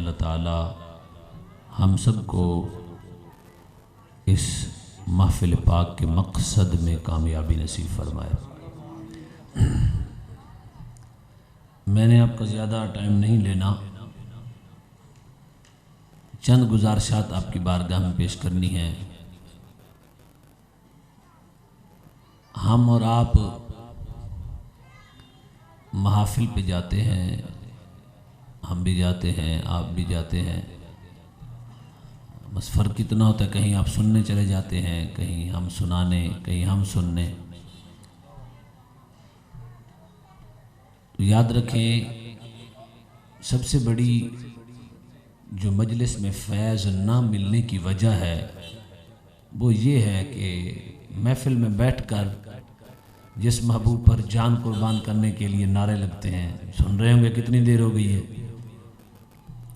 अल्लाह ताला हम सबको इस महफिल पाक के मकसद में कामयाबी नसीब फरमाए। मैंने आपका ज़्यादा टाइम नहीं लेना, चंद गुजारिशात आपकी बारगाह में पेश करनी है। हम और आप महफिल पे जाते हैं, हम भी जाते हैं, आप भी जाते हैं, बस फ़र्क इतना होता है कहीं आप सुनने चले जाते हैं, कहीं हम सुनाने, कहीं हम सुनने। तो याद रखें, सबसे बड़ी जो मजलिस में फैज़ ना मिलने की वजह है वो ये है कि महफिल में बैठकर जिस महबूब पर जान कुर्बान करने के लिए नारे लगते हैं, सुन रहे होंगे कितनी देर हो गई है,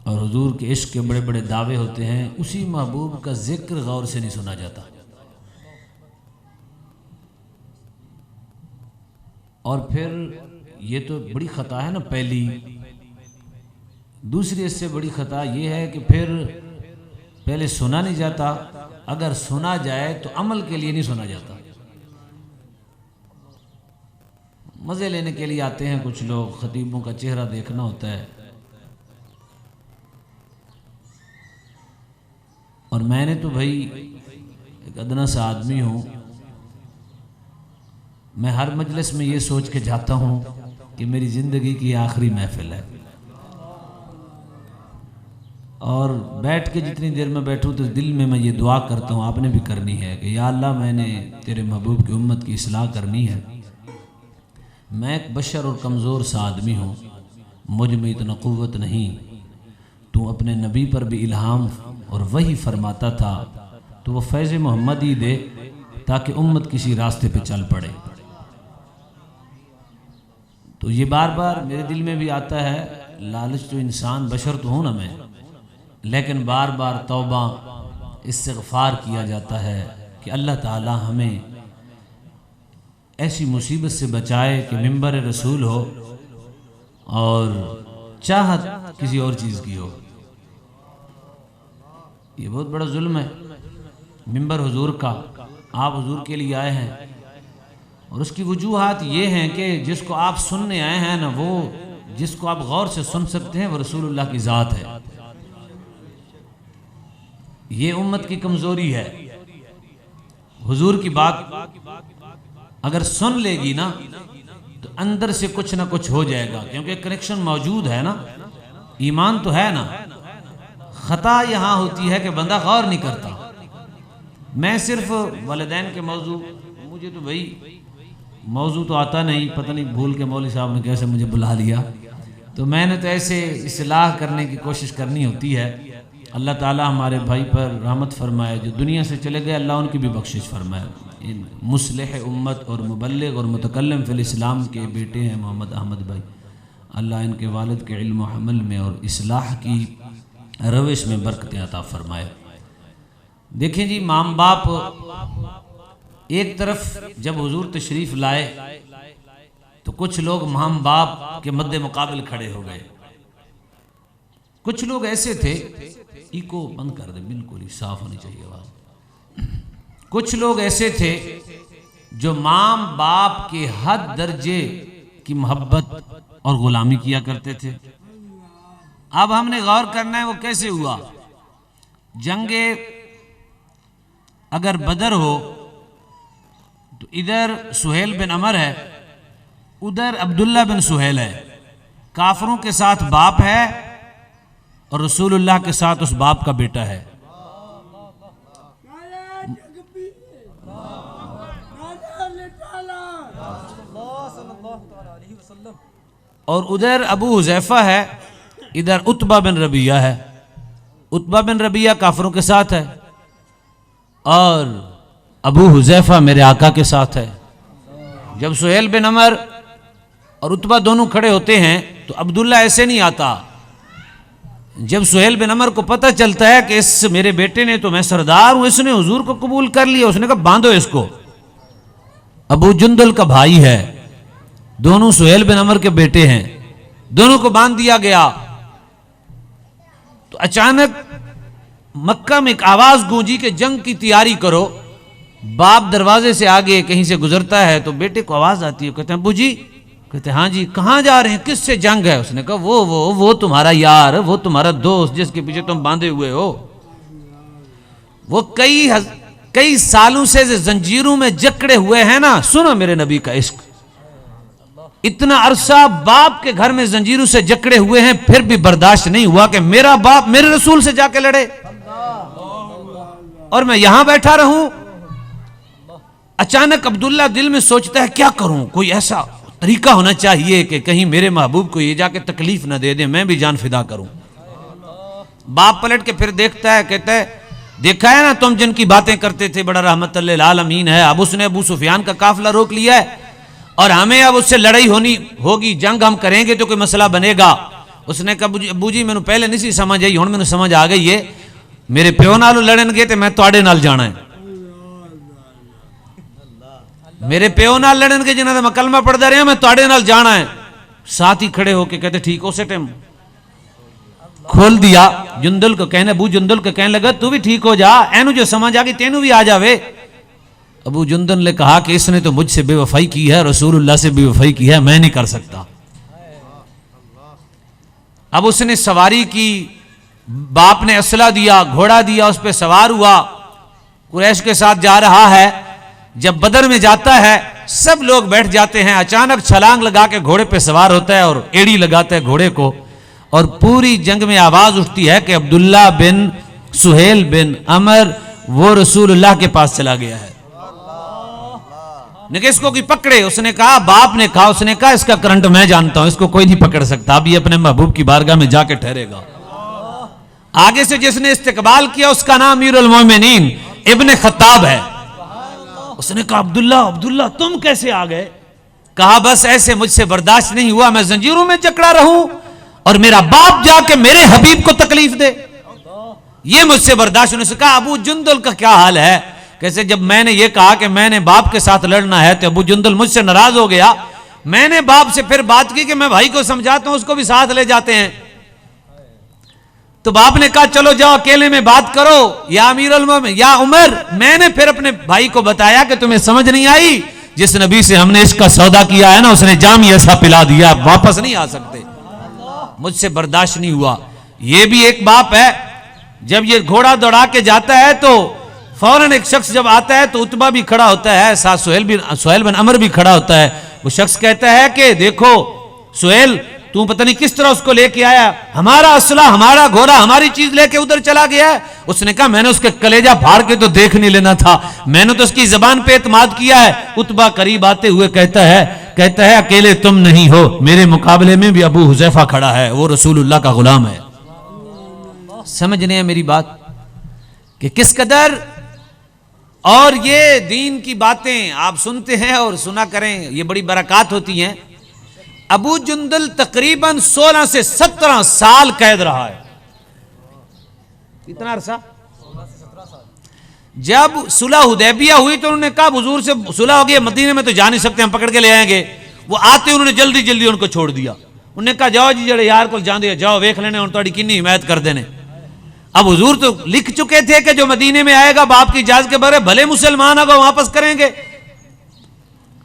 और हुजूर के इश्क के बड़े बड़े दावे होते हैं, उसी महबूब का जिक्र गौर से नहीं सुना जाता। और फिर ये तो बड़ी ख़ता है ना पहली। दूसरी इससे बड़ी ख़ता ये है कि फिर पहले सुना नहीं जाता, अगर सुना जाए तो अमल के लिए नहीं सुना जाता। मज़े लेने के लिए आते हैं कुछ लोग, खतीबों का चेहरा देखना होता है। और मैंने तो भाई एक अदना सा आदमी हूँ, मैं हर मजलिस में ये सोच के जाता हूँ कि मेरी ज़िंदगी की आखिरी महफिल है, और बैठ के जितनी देर में बैठूँ तो दिल में मैं ये दुआ करता हूँ, आपने भी करनी है कि या अल्लाह मैंने तेरे महबूब की उम्मत की इस्लाह करनी है। मैं एक बशर और कमज़ोर सा आदमी हूँ, मुझ में इतना क़ुव्वत नहीं। तू अपने नबी पर भी इल्हाम और वही फरमाता था, तो वो फैज़ मोहम्मद ही दे ताकि उम्मत किसी रास्ते पे चल पड़े। तो ये बार बार मेरे दिल में भी आता है, लालच तो इंसान बशर तो हूँ ना मैं, लेकिन बार बार तौबा इस्तिग़फ़ार किया जाता है कि अल्लाह ताला हमें ऐसी मुसीबत से बचाए कि मिंबर रसूल हो और चाहत किसी और चीज़ की हो। ये बहुत बड़ा जुल्म है मिंबर हुजूर का। आप हुजूर के लिए आए हैं और उसकी वजूहात ये हैं कि जिसको आप सुनने आए हैं ना, वो जिसको आप गौर से सुन सकते हैं वो रसूलुल्लाह की ज़ात है। ये उम्मत की कमज़ोरी है। हुजूर की बात अगर सुन लेगी ना तो अंदर से कुछ ना कुछ हो जाएगा, क्योंकि कनेक्शन मौजूद है ना, ईमान तो है ना। ख़ता यहाँ होती है कि बंदा गौर नहीं करता। मैं सिर्फ वालिदैन के मौजू, मुझे तो भाई मौजू तो आता नहीं, पता नहीं भूल के मौलवी साहब ने कैसे मुझे बुला लिया, तो मैंने तो ऐसे इस्लाह करने की कोशिश करनी होती है। अल्लाह ताला हमारे भाई पर रहमत फरमाए, जो दुनिया से चले गए अल्लाह उनकी भी बख्शिश फरमाए। इन मुस्लिह उम्मत और मुबल्लिग और मुतकल्लिम फिल इस्लाम के बेटे हैं मोहम्मद अहमद भाई, अल्लाह इनके वालिद के इल्म व अमल में और इस्लाह की रविश में बरकतें अता फरमाए। देखें जी, माम बाप एक तरफ जब हुजूर तशरीफ़ लाए तो कुछ लोग माम बाप के मद्दे मुकाबिल खड़े हो गए। कुछ लोग ऐसे थे, इको बंद कर दे, बिल्कुल ही साफ होनी चाहिए आवाज़। कुछ लोग ऐसे थे जो माम बाप के हद दर्जे की मोहब्बत और गुलामी किया करते थे। अब हमने गौर करना है वो कैसे हुआ। जंगे अगर बदर हो तो इधर सुहेल बिन अमर है, उधर अब्दुल्ला बिन सुहेल है। काफरों के साथ बाप है और रसूलुल्लाह के साथ उस बाप का बेटा है। और उधर अबू हुज़ैफा है, इधर उतबा बिन रबिया है। उतबा बिन रबिया काफरों के साथ है और अबू हुज़ैफा मेरे आका के साथ है। जब सुहेल बिन अमर और उतबा दोनों खड़े होते हैं तो अब्दुल्ला ऐसे नहीं आता। जब सुहेल बिन अमर को पता चलता है कि इस मेरे बेटे ने, तो मैं सरदार हूं, इसने हुजूर को कबूल कर लिया, उसने कहा बांधो इसको। अबू जुंदल का भाई है, दोनों सुहेल बिन अमर के बेटे हैं, दोनों को बांध दिया गया। तो अचानक मक्का में एक आवाज गूंजी कि जंग की तैयारी करो। बाप दरवाजे से आगे कहीं से गुजरता है तो बेटे को आवाज आती है, कहते हैं अबू जी। कहते हाँ जी, कहाँ जा रहे हैं, किससे जंग है? उसने कहा वो तुम्हारा यार, वो तुम्हारा दोस्त जिसके पीछे तुम बांधे हुए हो, वो कई सालों से जंजीरों में जकड़े हुए हैं ना। सुनो मेरे नबी का इश्क, इतना अरसा बाप के घर में जंजीरों से जकड़े हुए हैं, फिर भी बर्दाश्त नहीं हुआ कि मेरा बाप मेरे रसूल से जाके लड़े और मैं यहां बैठा रहूं। अचानक अब्दुल्ला दिल में सोचता है क्या करूं, कोई ऐसा तरीका होना चाहिए कि कहीं मेरे महबूब को ये जाके तकलीफ ना दे दे, मैं भी जान फिदा करूं। बाप पलट के फिर देखता है, कहता है देखा है ना तुम जिनकी बातें करते थे, बड़ा रहमत लिल आलमीन है। अब उसने अबू सुफियान का काफिला रोक लिया है और हमें अब उससे लड़ाई होगी, जंग हम करेंगे तो कोई मसला बनेगा। उसने कहा अबू जी मैंने पहले नहीं सी समझ आई, हुण मैंने समझ आ गई है, मेरे प्यो नाल लड़नगे तो मैं तुहाडे नाल जाना है। मेरे प्यो नाल लड़नगे जिन्हां दा मैं कलमा पढ़दा रहा, मैं तुहाडे नाल जाना है। साथ ही खड़े होके कहते ठीक। उसे टाइम खोल दिया जुंदल को, कहने अबू जुंदल को कहने लगा तू भी ठीक हो जा, एनू जो समझ आ गई तेनू भी आ जावे। अबू जुंदल ने कहा कि इसने तो मुझसे बेवफाई की है, रसूलुल्लाह से बेवफाई की है, मैं नहीं कर सकता। अब उसने सवारी की, बाप ने असला दिया, घोड़ा दिया, उस पर सवार हुआ, कुरैश के साथ जा रहा है। जब बदर में जाता है सब लोग बैठ जाते हैं, अचानक छलांग लगा के घोड़े पे सवार होता है और एड़ी लगाता है घोड़े को, और पूरी जंग में आवाज उठती है कि अब्दुल्ला बिन सुहेल बिन अमर वो रसूलुल्लाह के पास चला गया है। इसको कोई पकड़े? उसने कहा, बाप ने कहा, उसने कहा इसका करंट मैं जानता हूं, इसको कोई नहीं पकड़ सकता, अब ये अपने महबूब की बारगाह में जाके ठहरेगा। आगे से जिसने इस्तेकबाल किया उसका नाम अमीरुल मोमिनीन इब्ने खत्ताब है। उसने कहा अब्दुल्ला अब्दुल्ला तुम कैसे आ गए? कहा बस ऐसे मुझसे बर्दाश्त नहीं हुआ, मैं जंजीरों में जकड़ा रहूं और मेरा बाप जाके मेरे हबीब को तकलीफ दे, ये मुझसे बर्दाश्त। उन्होंने कहा अबू जुंदल का क्या हाल है? कैसे जब मैंने ये कहा कि मैंने बाप के साथ लड़ना है तो अबू जुंदल मुझसे नाराज हो गया। मैंने बाप से फिर बात की कि मैं भाई को समझाता हूं, उसको भी साथ ले जाते हैं। तो बाप ने कहा चलो जाओ अकेले में बात करो या अमीरुल मोमिनीन या उमर। मैंने फिर अपने भाई को बताया कि तुम्हें समझ नहीं आई, जिस नबी से हमने इसका सौदा किया है ना उसने जाम ऐसा पिला दिया, आप वापस नहीं आ सकते, मुझसे बर्दाश्त नहीं हुआ। ये भी एक बाप है, जब ये घोड़ा दौड़ा के जाता है तो फौरन एक शख्स जब आता है तो उतबा भी खड़ा होता है, साथ सुहेल बिन अमर भी खड़ा होता है। वो शख्स कहता है कि देखो सुहेल तू पता नहीं किस तरह उसको लेके आया, हमारा असला हमारा घोड़ा हमारी चीज लेके उधर चला गया है। उसने कहा मैंने उसके कलेजा फाड़ के तो देख नहीं लेना था, मैंने तो उसकी जबान पे एतमाद किया है। उतबा करीब आते हुए कहता है अकेले तुम नहीं हो, मेरे मुकाबले में भी अबू हुजैफा खड़ा है, वो रसूलुल्लाह का गुलाम है। समझने हैं मेरी बात कि किस कदर। और ये दीन की बातें आप सुनते हैं और सुना करें, ये बड़ी बरकत होती हैं। अबू जुंदल तकरीबन 16 से 17 साल कैद रहा है। कितना अरसा? जब सुलह हुदैबिया हुई तो उन्होंने कहा हुजूर से सुलह हो गई, मदीने में तो जा नहीं सकते, हम पकड़ के ले आएंगे। वो आते उन्होंने जल्दी जल्दी उनको छोड़ दिया। उन्होंने कहा जाओ जी जड़े यार को जाने जाओ, वेख लेने और थोड़ी किन्नी हिमायत कर देने। अब हुजूर तो लिख चुके थे कि जो मदीने में आएगा बाप की इजाजत के बगैर भले मुसलमान होगा वापस करेंगे।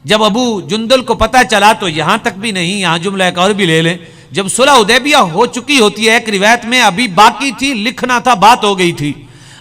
जब अबू जुंदल को पता चला तो यहां तक भी नहीं, यहां जुमला एक और भी ले लें। जब सुलह हुदैबिया हो चुकी होती है, एक रिवायत में अभी बाकी थी, लिखना था, बात हो गई थी।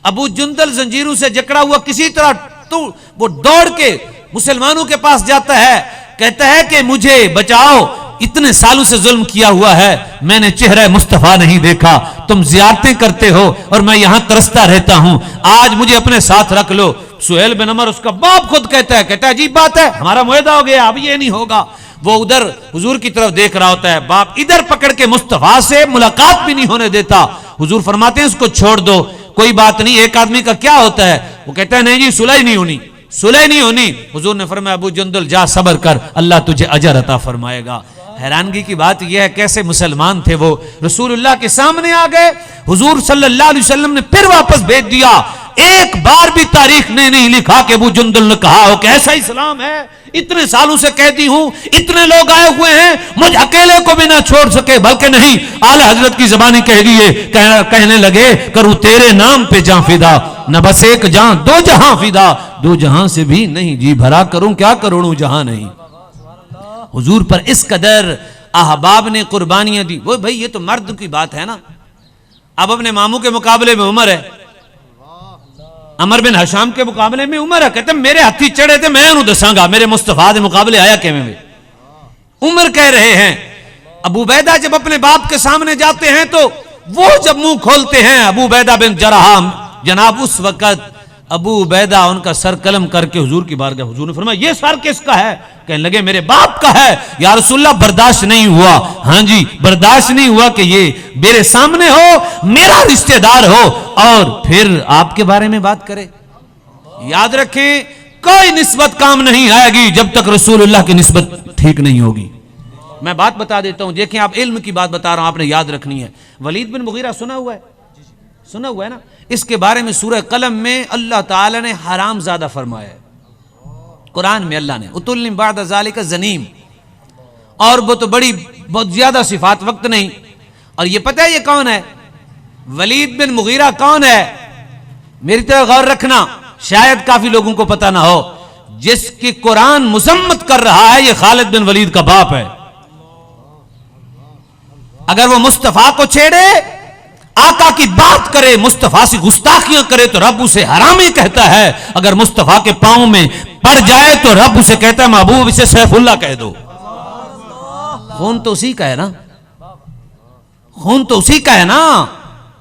अबू जुंदल जंजीरों से जकड़ा हुआ किसी तरह तो वो दौड़ के मुसलमानों के पास जाता है, कहता है कि मुझे बचाओ, इतने सालों से जुल्म किया हुआ है, मैंने चेहरा मुस्तफा नहीं देखा, तुम जियारतें करते हो और मैं यहां तरसता रहता हूं, आज मुझे अपने साथ रख लो। सुहेल बिन अमर उसका बाप खुद कहता है अजीब बात है, हमारा मुआहदा हो गया, अब ये नहीं होगा। वो उधर हुजूर की तरफ देख रहा होता है, बाप इधर पकड़ के मुस्तफा से मुलाकात भी नहीं होने देता। हुजूर फरमाते हैं उसको छोड़ दो, कोई बात नहीं, एक आदमी का क्या होता है। वो कहता है नहीं जी सुलह नहीं होनी, सुलह नहीं होनी। हुजूर ने फरमाया अबू जुंदल जा सब्र कर, अल्लाह तुझे अजर अता फरमाएगा। हैरानगी की बात यह है कैसे मुसलमान थे वो, रसूलुल्लाह के सामने आ गए। हुजूर सल्लल्लाहु अलैहि वसल्लम ने फिर वापस भेज दिया, एक बार भी तारीख ने नहीं लिखा कि अबू जुंदुल ने कहा हो कि ऐसा इस्लाम है। इतने सालों से कहती हूं, इतने लोग आए हुए हैं, मुझ अकेले को भी ना छोड़ सके, बल्कि नहीं, आला हजरत की जबानी कह दिए, कहने लगे करूं तेरे नाम पे जां फिदा, न बस एक जां दो जहां फिदा, दो जहां से भी नहीं जी भरा, करूं क्या करोड़ों जहां नहीं। हुजूर पर इस कदर अहबाब ने कुर्बानियां दी। वो भाई ये तो मर्द की बात है ना। अब अपने मामू के मुकाबले में उमर है, अमर बिन हशाम के मुकाबले में उमर है। कहते मेरे हाथी चढ़े थे, मैं उन्हें दसांगा मेरे मुस्तफा के मुकाबले आया किवें में। उमर कह रहे हैं। अबू बैदा जब अपने बाप के सामने जाते हैं तो वो जब मुंह खोलते हैं, अबू बैदा बिन जराह जनाब, उस वक्त अबू बैदा उनका सर कलम करके हुजूर की बारगाह, हुजूर ने फरमाया ये सर किसका है? कहने लगे मेरे बाप का है। या रसूलल्लाह बर्दाश्त नहीं हुआ, हाँ जी बर्दाश्त नहीं हुआ कि ये मेरे सामने हो, मेरा रिश्तेदार हो और फिर आपके बारे में बात करे। याद रखें कोई निस्बत काम नहीं आएगी जब तक रसूलुल्लाह की निस्बत ठीक नहीं होगी। मैं बात बता देता हूं, देखें आप इल्म की बात बता रहा हूं, आपने याद रखनी है। वलीद बिन मुगीरा सुना हुआ है? सुना हुआ है ना। इसके बारे में सूरह कलम में अल्लाह ताला ने हराम ज़्यादा फरमाया है। कुरान में अल्लाह ने उतुल्लिम बाद ज़ालिका ज़नीम, और वो तो बड़ी बहुत ज्यादा सिफात, वक्त नहीं। और ये पता है ये कौन है? वलीद बिन मुगीरा कौन है? मेरी तरह गौर रखना, शायद काफी लोगों को पता ना हो। जिसकी कुरान मुजम्मत कर रहा है ये खालिद बिन वलीद का बाप है। अगर वो मुस्तफा को छेड़े, आका की बात करे, मुस्तफा से गुस्ताखियां करे तो रब उसे हरामी कहता है। अगर मुस्तफा के पांव में पड़ जाए तो रब उसे कहता है महबूब इसे सैफुल्लाह कह दो। खून तो उसी का है ना, खून तो उसी का है ना।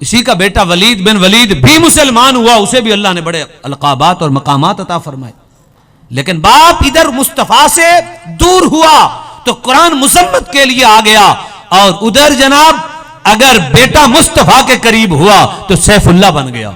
इसी का बेटा वलीद बिन वलीद भी मुसलमान हुआ, उसे भी अल्लाह ने बड़े अलकाबात और मकामात अता फरमाए। लेकिन बाप इधर मुस्तफा से दूर हुआ तो कुरान मुसम्मत के लिए आ गया, और उधर जनाब अगर बेटा मुस्तफा के करीब हुआ तो सैफुल्लाह बन गया,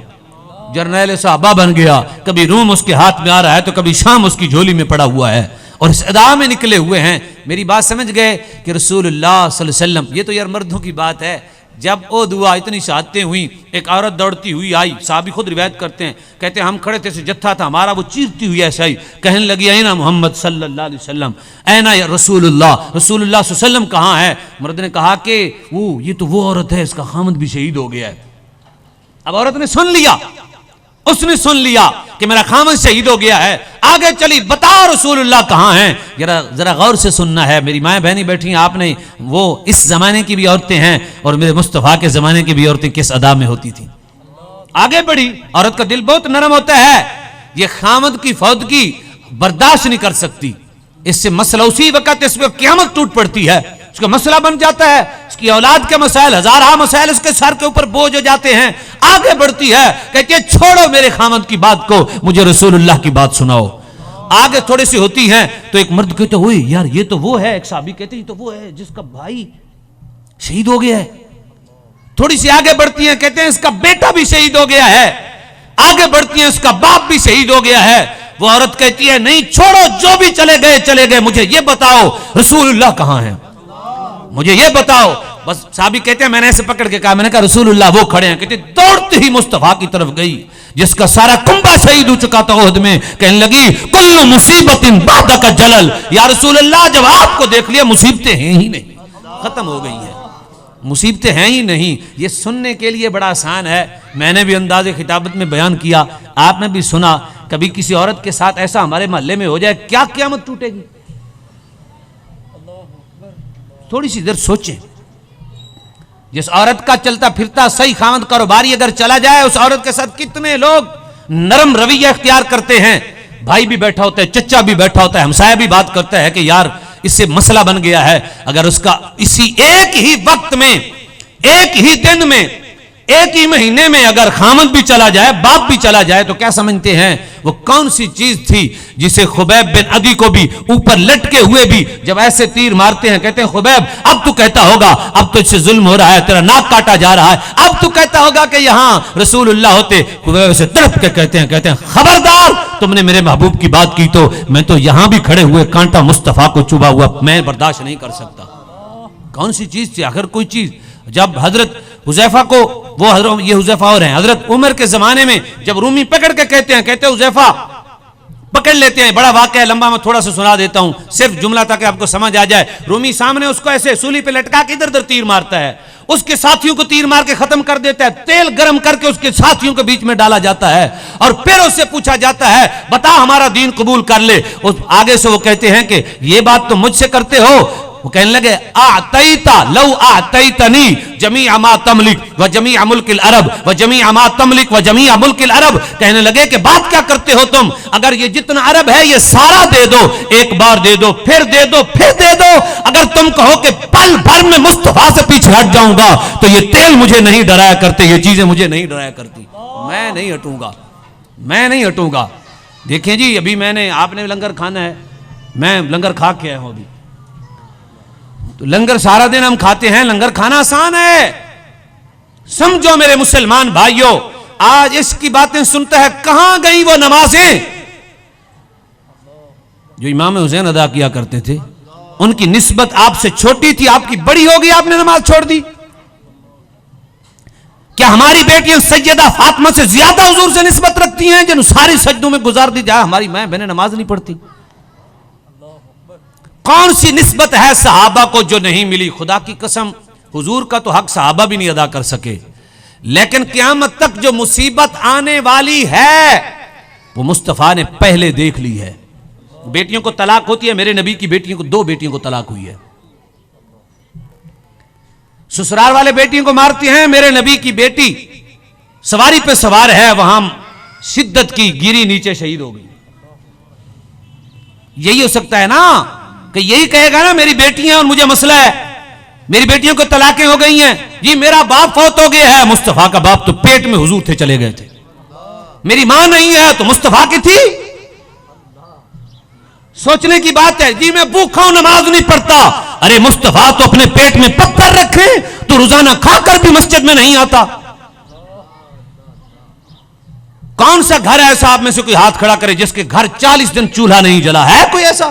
जर्नैल साहबा बन गया। कभी रूम उसके हाथ में आ रहा है तो कभी शाम उसकी झोली में पड़ा हुआ है, और इस अदा में निकले हुए हैं। मेरी बात समझ गए कि रसूलुल्लाह सल्लल्लाहु अलैहि वसल्लम, ये तो यार मर्दों की बात है। जब वो दुआ इतनी शहादतें हुई, एक औरत दौड़ती हुई आई, साहबी खुद रिवायत करते हैं, कहते हैं हम खड़े थे, जत्था था हमारा, वो चीरती हुई ऐसा ही कहने लगी ऐना मोहम्मद सल्लल्लाहु अलैहि वसल्लम, ऐना या रसूलुल्लाह, रसूलुल्लाह सल्लल्लाहु अलैहि वसल्लम कहाँ है? मर्द ने कहा कि वो ये तो वो औरत है, इसका खामद भी शहीद हो गया है। अब औरत ने सुन लिया, उसने सुन लिया कि मेरा खामद शहीद हो गया है। आगे चली, बताओ रसूलुल्लाह कहाँ हैं? जरा गौर से सुनना है। मेरी माएँ बहनी बैठी हैं, आपने वो इस जमाने की भी औरतें हैं और मेरे मुस्तफा के जमाने की भी औरतें किस अदा में होती थी। आगे बढ़ी, औरत का दिल बहुत नरम होता है, ये खामद की फौदगी बर्दाश्त नहीं कर सकती। इससे मसला उसी वक्त इस पर क़यामत टूट पड़ती है, उसका मसला बन जाता है, उसकी औलाद के मसाइल, हजारा मसाइल उसके सर के ऊपर बोझ हो जाते हैं। आगे बढ़ती है, कहती है छोड़ो मेरे खामद की बात को, मुझे रसूलुल्लाह की बात सुनाओ। आगे थोड़ी सी होती है तो एक मर्द कहते हुए यार ये तो वो है, एक साहबी कहते हैं तो वो है जिसका भाई शहीद हो गया है। थोड़ी सी आगे बढ़ती है, कहते हैं इसका बेटा भी शहीद हो गया है। आगे बढ़ती है, इसका बाप भी शहीद हो गया है। वो औरत कहती है नहीं छोड़ो, जो भी चले गए, मुझे ये बताओ रसूलुल्लाह कहाँ है, मुझे ये बताओ। बस साहबी कहते हैं मैंने ऐसे पकड़ के कहा, मैंने कहा रसूलुल्लाह वो खड़े हैं। कहते दौड़ते ही मुस्तफा की तरफ गई जिसका सारा कुंबा शहीद हो चुका था ओहद में। कहने लगी कुल्लु मुसीबतिन बादा का जलल, या रसूलुल्लाह जब आपको देख लिया मुसीबतें हैं ही नहीं, खत्म हो गई है, मुसीबतें हैं ही नहीं। ये सुनने के लिए बड़ा आसान है, मैंने भी अंदाज़े खिताबत में बयान किया, आपने भी सुना। कभी किसी औरत के साथ ऐसा हमारे मोहल्ले में हो जाए, क्या क़यामत टूटेगी। थोड़ी सी देर सोचें, जिस औरत का चलता फिरता सही खामद कारोबारी अगर चला जाए, उस औरत के साथ कितने लोग नरम रवैया इख्तियार करते हैं। भाई भी बैठा होता है, चचा भी बैठा होता है, हमसाया भी बात करता है कि यार इससे मसला बन गया है। अगर उसका इसी एक ही वक्त में, एक ही दिन में, एक ही महीने में अगर खामद भी चला जाए, बाप भी चला जाए, तो क्या समझते हैं वो कौन सी चीज थी जिसे खुबैब बिन अदी को भी ऊपर लटके हुए भी जब ऐसे तीर मारते हैं, कहते हैं खुबैब अब तू कहता होगा अब तो इससे जुल्म हो रहा है, तेरा नाक काटा जा रहा है, अब तू कहता होगा कि यहां रसूलुल्लाह होते। खुबैब से तड़प के कहते हैं खबरदार, तुमने मेरे महबूब की बात की तो मैं तो यहां भी खड़े हुए कांटा मुस्तफा को चुभा हुआ मैं बर्दाश्त नहीं कर सकता। कौन सी चीज थी आखिर? कोई चीज। जब हजरत हुजैफा को वो हजरत ये हुज़ैफा और हैं। हजरत उमर के जमाने में जब रूमी पकड़ के कहते हैं हुज़ैफा पकड़ लेते हैं, बड़ा वाक़या लंबा, मैं थोड़ा सा सुना देता हूं सिर्फ जुमला ताकि आपको समझ आ जाए। रूमी सामने उसको ऐसे सूली पे लटका के इधर उधर तीर मारता है, उसके साथियों को तीर मार के खत्म कर देता है, तेल गर्म करके उसके साथियों के बीच में डाला जाता है और फिर उससे पूछा जाता है बता हमारा दीन कबूल कर ले। उस आगे से वो कहते हैं कि ये बात तो मुझसे करते हो। वो कहने लगे आतईता लौ आतईतनी जमीअ मा तमलिक व जमीअ मुल्किल अरब व जमीअ मा तमलिक व जमीअ मुल्किल अरब। कहने लगे कि बात क्या करते हो तुम, अगर ये जितना अरब है ये सारा दे दो, एक बार दे दो, फिर दे दो, फिर दे दो। अगर तुम कहो कि पल भर में मुस्तफा से पीछे हट जाऊंगा तो ये तेल मुझे नहीं डराया करते, ये चीजें मुझे नहीं डराया करती, मैं नहीं हटूंगा, मैं नहीं हटूंगा। देखें जी, अभी मैंने, आपने लंगर खाना है, मैं लंगर खा के आया हूं अभी, तो लंगर सारा दिन हम खाते हैं, लंगर खाना आसान है। समझो मेरे मुसलमान भाइयों, आज इसकी बातें सुनता है, कहां गई वो नमाजें जो इमाम हुसैन अदा किया करते थे? उनकी निस्बत आपसे छोटी थी, आपकी बड़ी होगी, आपने नमाज छोड़ दी। क्या हमारी बेटियां सैयदा फातिमा से ज्यादा हुजूर से निस्बत रखती हैं जिन सारी सजदों में गुजार दी जाए? हमारी मां बहनें नमाज नहीं पढ़ती। कौन सी निस्बत है सहाबा को जो नहीं मिली? खुदा की कसम, हुजूर का तो हक सहाबा भी नहीं अदा कर सके, लेकिन क़यामत तक जो मुसीबत आने वाली है वो मुस्तफा ने पहले देख ली है। बेटियों को तलाक होती है, मेरे नबी की बेटियों को 2 बेटियों को तलाक हुई है। ससुराल वाले बेटियों को मारते हैं, मेरे नबी की बेटी सवारी पे सवार है, वहां शिद्दत की गिरी, नीचे शहीद हो गई। यही हो सकता है ना कि यही कहेगा ना मेरी बेटियां और मुझे मसला है, मेरी बेटियों को तलाकें हो गई हैं जी, मेरा बाप फौत हो गया है। मुस्तफा का बाप तो पेट में हुजूर थे, चले गए थे। मेरी मां नहीं है तो मुस्तफा की थी। सोचने की बात है जी, मैं भूखा हूं, नमाज नहीं पढ़ता। अरे मुस्तफा तो अपने पेट में पत्थर रखे तो रोजाना खाकर भी मस्जिद में नहीं आता। कौन सा घर है ऐसा, आप में से कोई हाथ खड़ा करे जिसके घर 40 दिन चूल्हा नहीं जला है? कोई ऐसा?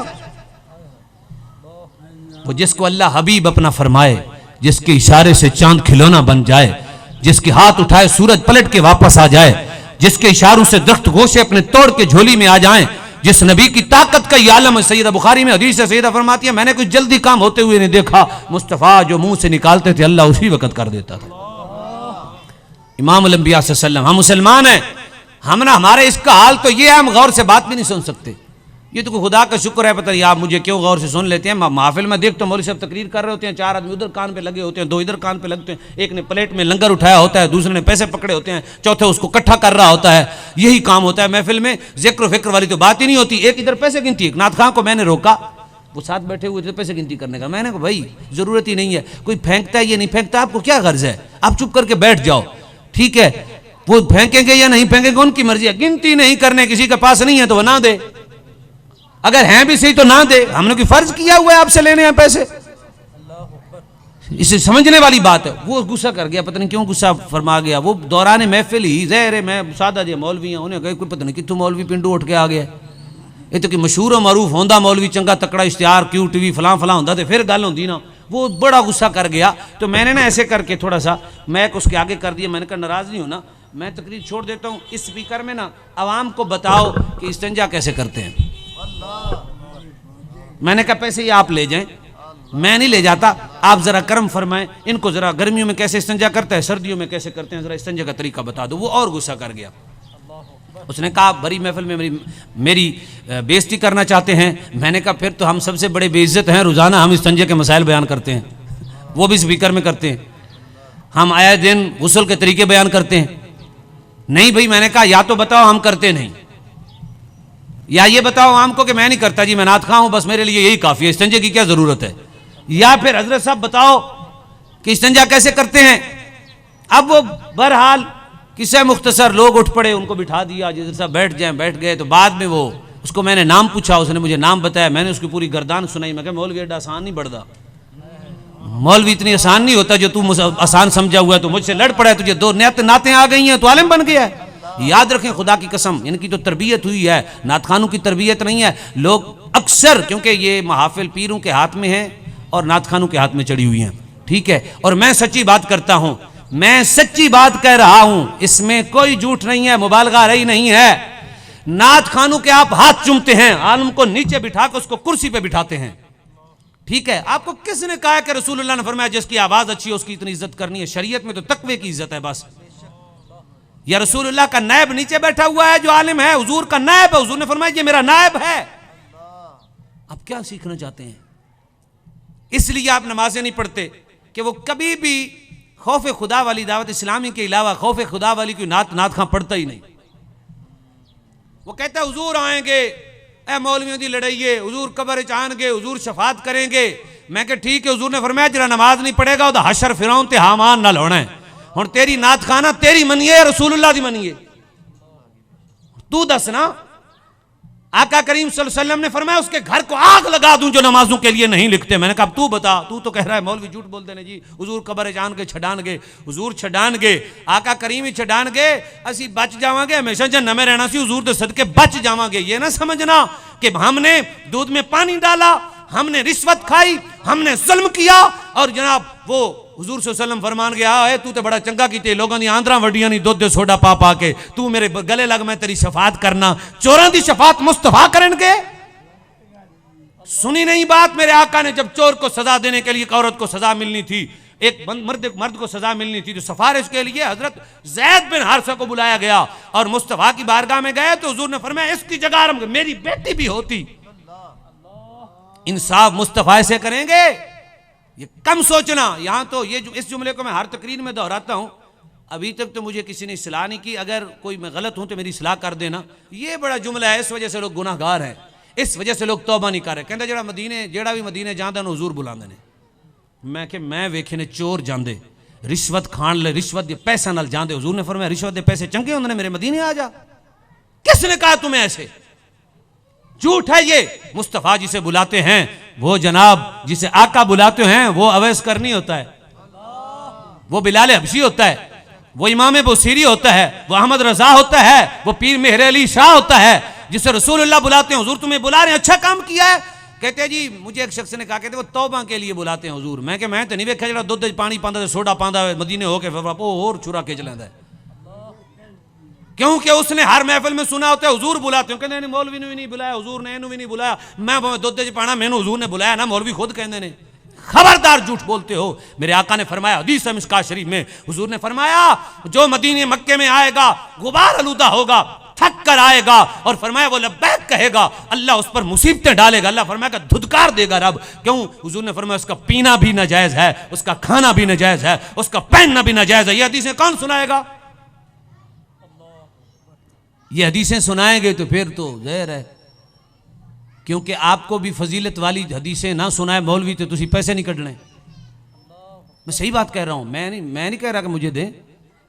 वो जिसको अल्लाह हबीब अपना फरमाए, जिसके इशारे से चांद खिलौना बन जाए, जिसके हाथ उठाए सूरज पलट के वापस आ जाए, जिसके इशारों से दरख्त गोशे अपने तोड़ के झोली में आ जाएं, जिस नबी की ताकत का ये आलम है। सैयदा बुखारी में हदीस है, सैयदा फरमाती है मैंने कुछ जल्दी काम होते हुए नहीं देखा, मुस्तफा जो मुंह से निकालते थे अल्लाह उसी वक्त कर देता था। इमाम अल अंबिया सल्लल्लाहु अलैहि वसल्लम, हम मुसलमान हैं, हम ना, हमारे इसका हाल तो ये है, हम गौर से बात भी नहीं सुन सकते। ये तो खुदा का शुक्र है, पता नहीं आप मुझे क्यों गौर से सुन लेते हैं। महफिल में देखता हूं मौलवी साहब तकरीर कर रहे होते हैं, 4 आदमी उधर कान पे लगे होते हैं, 2 इधर कान पे लगते हैं, एक ने प्लेट में लंगर उठाया होता है, दूसरे ने पैसे पकड़े होते हैं, चौथे उसको इकट्ठा कर रहा होता है। यही काम होता है महफिल में, जिक्र फिक्र वाली तो बात ही नहीं होती। एक इधर पैसे गिनती, एक नाथ खां को मैंने रोका, वो साथ बैठे हुए थे पैसे गिनती करने का। मैंने कहा भाई जरूरत ही नहीं है, कोई फेंकता है ये नहीं फेंकता, आपको क्या गर्ज है, आप चुप करके बैठ जाओ, ठीक है। वो फेंकेंगे या नहीं फेंकेंगे उनकी मर्जी है, गिनती नहीं करने, किसी के पास नहीं है तो वो ना दे, अगर हैं भी सही तो ना दे। हमने कोई फर्ज किया हुआ है आपसे लेने हैं पैसे? इसे समझने वाली बात है। वो गुस्सा कर गया, पता नहीं क्यों गुस्सा फरमा गया। वो दौरान महफिल ही जहर है, मैं सादा जी मौलवी हैं, उन्हें कहा कोई पता नहीं कितों मौलवी पिंडू उठ के आ गया। ये तो कि मशहूर और मरूफ होंदा मौलवी, चंगा तकड़ा इश्तिहार क्यू टीवी फलां फलां होंदा तो फिर गल होंदी ना। वो बड़ा गुस्सा कर गया, तो मैंने ना ऐसे करके थोड़ा सा मैक उसके आगे कर दिया। मैंने कहा नाराज नहीं होना, मैं तकरीर छोड़ देता हूँ, इस स्पीकर में ना आवाम को बताओ कि इस्तिंजा कैसे करते हैं। मैंने कहा पैसे ये आप ले जाएं, मैं नहीं ले जाता, आप जरा करम फरमाएं, इनको जरा गर्मियों में कैसे इस्तिंजा करता है, सर्दियों में कैसे करते हैं, जरा इस्तिंजा का तरीका बता दो। वो और गुस्सा कर गया। उसने कहा बड़ी महफिल में मेरी बेइज्जती करना चाहते हैं। मैंने कहा फिर तो हम सबसे बड़े बेइज्जत हैं, रोजाना हम इस्तिंजा के मसाइल बयान करते हैं, वो भी स्पीकर में करते हैं। हम आए दिन गुस्ल के तरीके बयान करते हैं। नहीं भाई, मैंने कहा या तो बताओ हम करते नहीं, या ये बताओ हमको कि मैं नहीं करता जी, मैं नाथ खां हूं, बस मेरे लिए यही काफी है, इस्तिंजे की क्या जरूरत है। या फिर हजरत साहब बताओ कि इस्तिंजा कैसे करते हैं। अब वो बहरहाल किस्सा मुख्तसर, लोग उठ पड़े, उनको बिठा दिया, हजरत साहब बैठ जाए, बैठ गए। तो बाद में वो उसको मैंने नाम पूछा, उसने मुझे नाम बताया, मैंने उसकी पूरी गर्दान सुनाई। मैं कहा मौलवी एडा आसान नहीं बढ़ता, मौलवी इतनी आसान नहीं होता जो तू आसान समझा हुआ है। तो मुझसे लड़ पड़ा है, तुझे 2 नातें आ गई हैं तो आलिम बन गया है। याद रखें खुदा की कसम, इनकी तो तरबियत हुई है, नात खानों की तरबियत नहीं है। लोग अक्सर, क्योंकि ये महाफिल पीरों के हाथ में है और नात खानों के हाथ में चढ़ी हुई हैं, ठीक है। और मैं सच्ची बात करता हूं, मैं सच्ची बात कह रहा हूं, इसमें कोई झूठ नहीं है, मुबालगा रही नहीं है। नात खानों के आप हाथ चूमते हैं, आलम को नीचे बिठाकर उसको कुर्सी पे बिठाते हैं, ठीक है। आपको किसने कहा कि रसूलुल्लाह ने फरमाया जिसकी आवाज अच्छी है उसकी इतनी इज्जत करनी है? शरीयत में तो तकवे की इज्जत है बस। या रसूलुल्लाह का नायब नीचे बैठा हुआ है जो आलिम है, हुजूर का नायब है, हुजूर ने फरमाया ये मेरा नायब है। आप क्या सीखना चाहते हैं? इसलिए आप नमाजें नहीं पढ़ते कि वो कभी भी खौफ खुदा वाली दावत इस्लामी के अलावा खौफ खुदा वाली कोई नात खां पढ़ता ही नहीं। वो कहता है हुजूर आएंगे, ए मौलवियों की लड़ाइए, हुजूर कब्र च आएंगे, हुजूर शफात करेंगे। मैं कहा ठीक है, हुजूर ने फरमाया जरा नमाज नहीं पढ़ेगा तो हशर फिरौन ते हामान नाल होना है। हुण तेरी नात खाना तेरी मनिए या रसूलुल्लाह दी मनिए? तू दस ना। आका करीम सल्लल्लाहु अलैहि वसल्लम ने फरमाया उसके घर को आग लगा दूं जो नमाजों के लिए नहीं लिखते। मैंने कहा तू बता, तू तो कह रहा है मौलवी झूठ बोलते ने जी, हुजूर कब्र जान के छड़ान गए, हुजूर छड़ान गए, आका करीम ही छड़ान गए, असी बच जावांगे, हमेशा जन्नत में रहना सी, हुजूर दे सदके बच जावांगे। ये ना समझना कि हमने दूध में पानी डाला, हमने रिश्वत खाई, हमने जुल्म किया और जनाब वो हुजूर सल्लल्लाहु अलैहि वसल्लम फरमान गया है तू तो बड़ा चंगा कीते, लोगों दी आंदरा वड्डियां नहीं दुध दे सोडा पा पा के, तू मेरे गले लग मैं तेरी शफात करना। चोरां दी शफात मुस्तफा करनगे? सुनी नहीं बात? मेरे आका ने जब चोर को सजा देने के लिए एक औरत को सजा मिलनी थी, एक मर्द को सजा मिलनी थी, तो सिफारिश के लिए हजरत ज़ैद बिन हारिसा को बुलाया गया और मुस्तफा की बारगाह में गए तो हुजूर ने फरमाया इसकी जगह मेरी बेटी भी होती। इंसाफ मुस्तफा से करेंगे? ये कम सोचना। यहां तो ये इस जुमले को मैं हर तकरीर में दोहराता हूं, अभी तक तो मुझे किसी ने इस्लाह नहीं की, अगर कोई मैं गलत हूं तो मेरी इस्लाह कर देना। ये बड़ा जुमला है, इस वजह से लोग गुनाहगार हैं, इस वजह से लोग तौबा नहीं कर रहे। कहते जेड़ा भी मदीने जांदा ना हुजूर बुलांदे ने। मैं कि मैं वेखे ने चोर जांदे रिश्वत खान ले, रिश्वत दे पैसा नाल जांदे, हुजूर ने फरमाया रिश्वत दे पैसे चंगे होंदे ने, मेरे मदीने आ जा। किसने कहा तुम्हें ऐसे? झूठ है ये। मुस्तफा जिसे बुलाते हैं वो जनाब जिसे आका बुलाते हैं वो अवैस करनी होता है, वो बिलाल हबशी होता है, वो इमाम बुसीरी होता है, वो अहमद रजा होता है, वो पीर मेहर अली शाह होता है, जिसे रसूलुल्लाह बुलाते हैं। हुजूर तुम्हें बुला रहे हैं, अच्छा काम किया है। कहते हैं जी मुझे एक शख्स ने कहा, कहते वो तौबा के लिए बुलाते हैं हुजूर। मैं तो नहीं वेखा जो दुध पानी पांदा सोडा पांदा मदीने होके फिर और छुरा खिंच लेंदा है, क्योंकि उसने हर महफिल में सुना होता है हुजूर बुलाते हो। कहते मौलवी ने भी नहीं बुलाया, हुजूर ने इन्हों भी नहीं बुलाया, मैं दुध च पाना मैंने हुजूर ने बुलाया ना, मौलवी खुद कहते ने। खबरदार झूठ बोलते हो। मेरे आका ने फरमाया हदीस है मिशकात शरीफ में, हुजूर ने फरमाया जो मदीने मक्के में आएगा गुबार आलूदा होगा, थक कर आएगा और फरमाया वो लब्बैक कहेगा, अल्लाह उस पर मुसीबतें डालेगा, अल्लाह फरमाएगा धुदकार देगा रब। क्यों? हुजूर ने फरमाया उसका पीना भी नाजायज है, उसका खाना भी नाजायज है, उसका पहनना भी नाजायज है। ये हदीसें कौन सुनाएगा? ये हदीसें सुनाएंगे तो फिर तो जहर है, क्योंकि आपको भी फजीलत वाली हदीसें ना सुनाए मौलवी तो तुसी पैसे नहीं कटने। मैं सही बात कह रहा हूं, मैं नहीं कह रहा कि मुझे दें,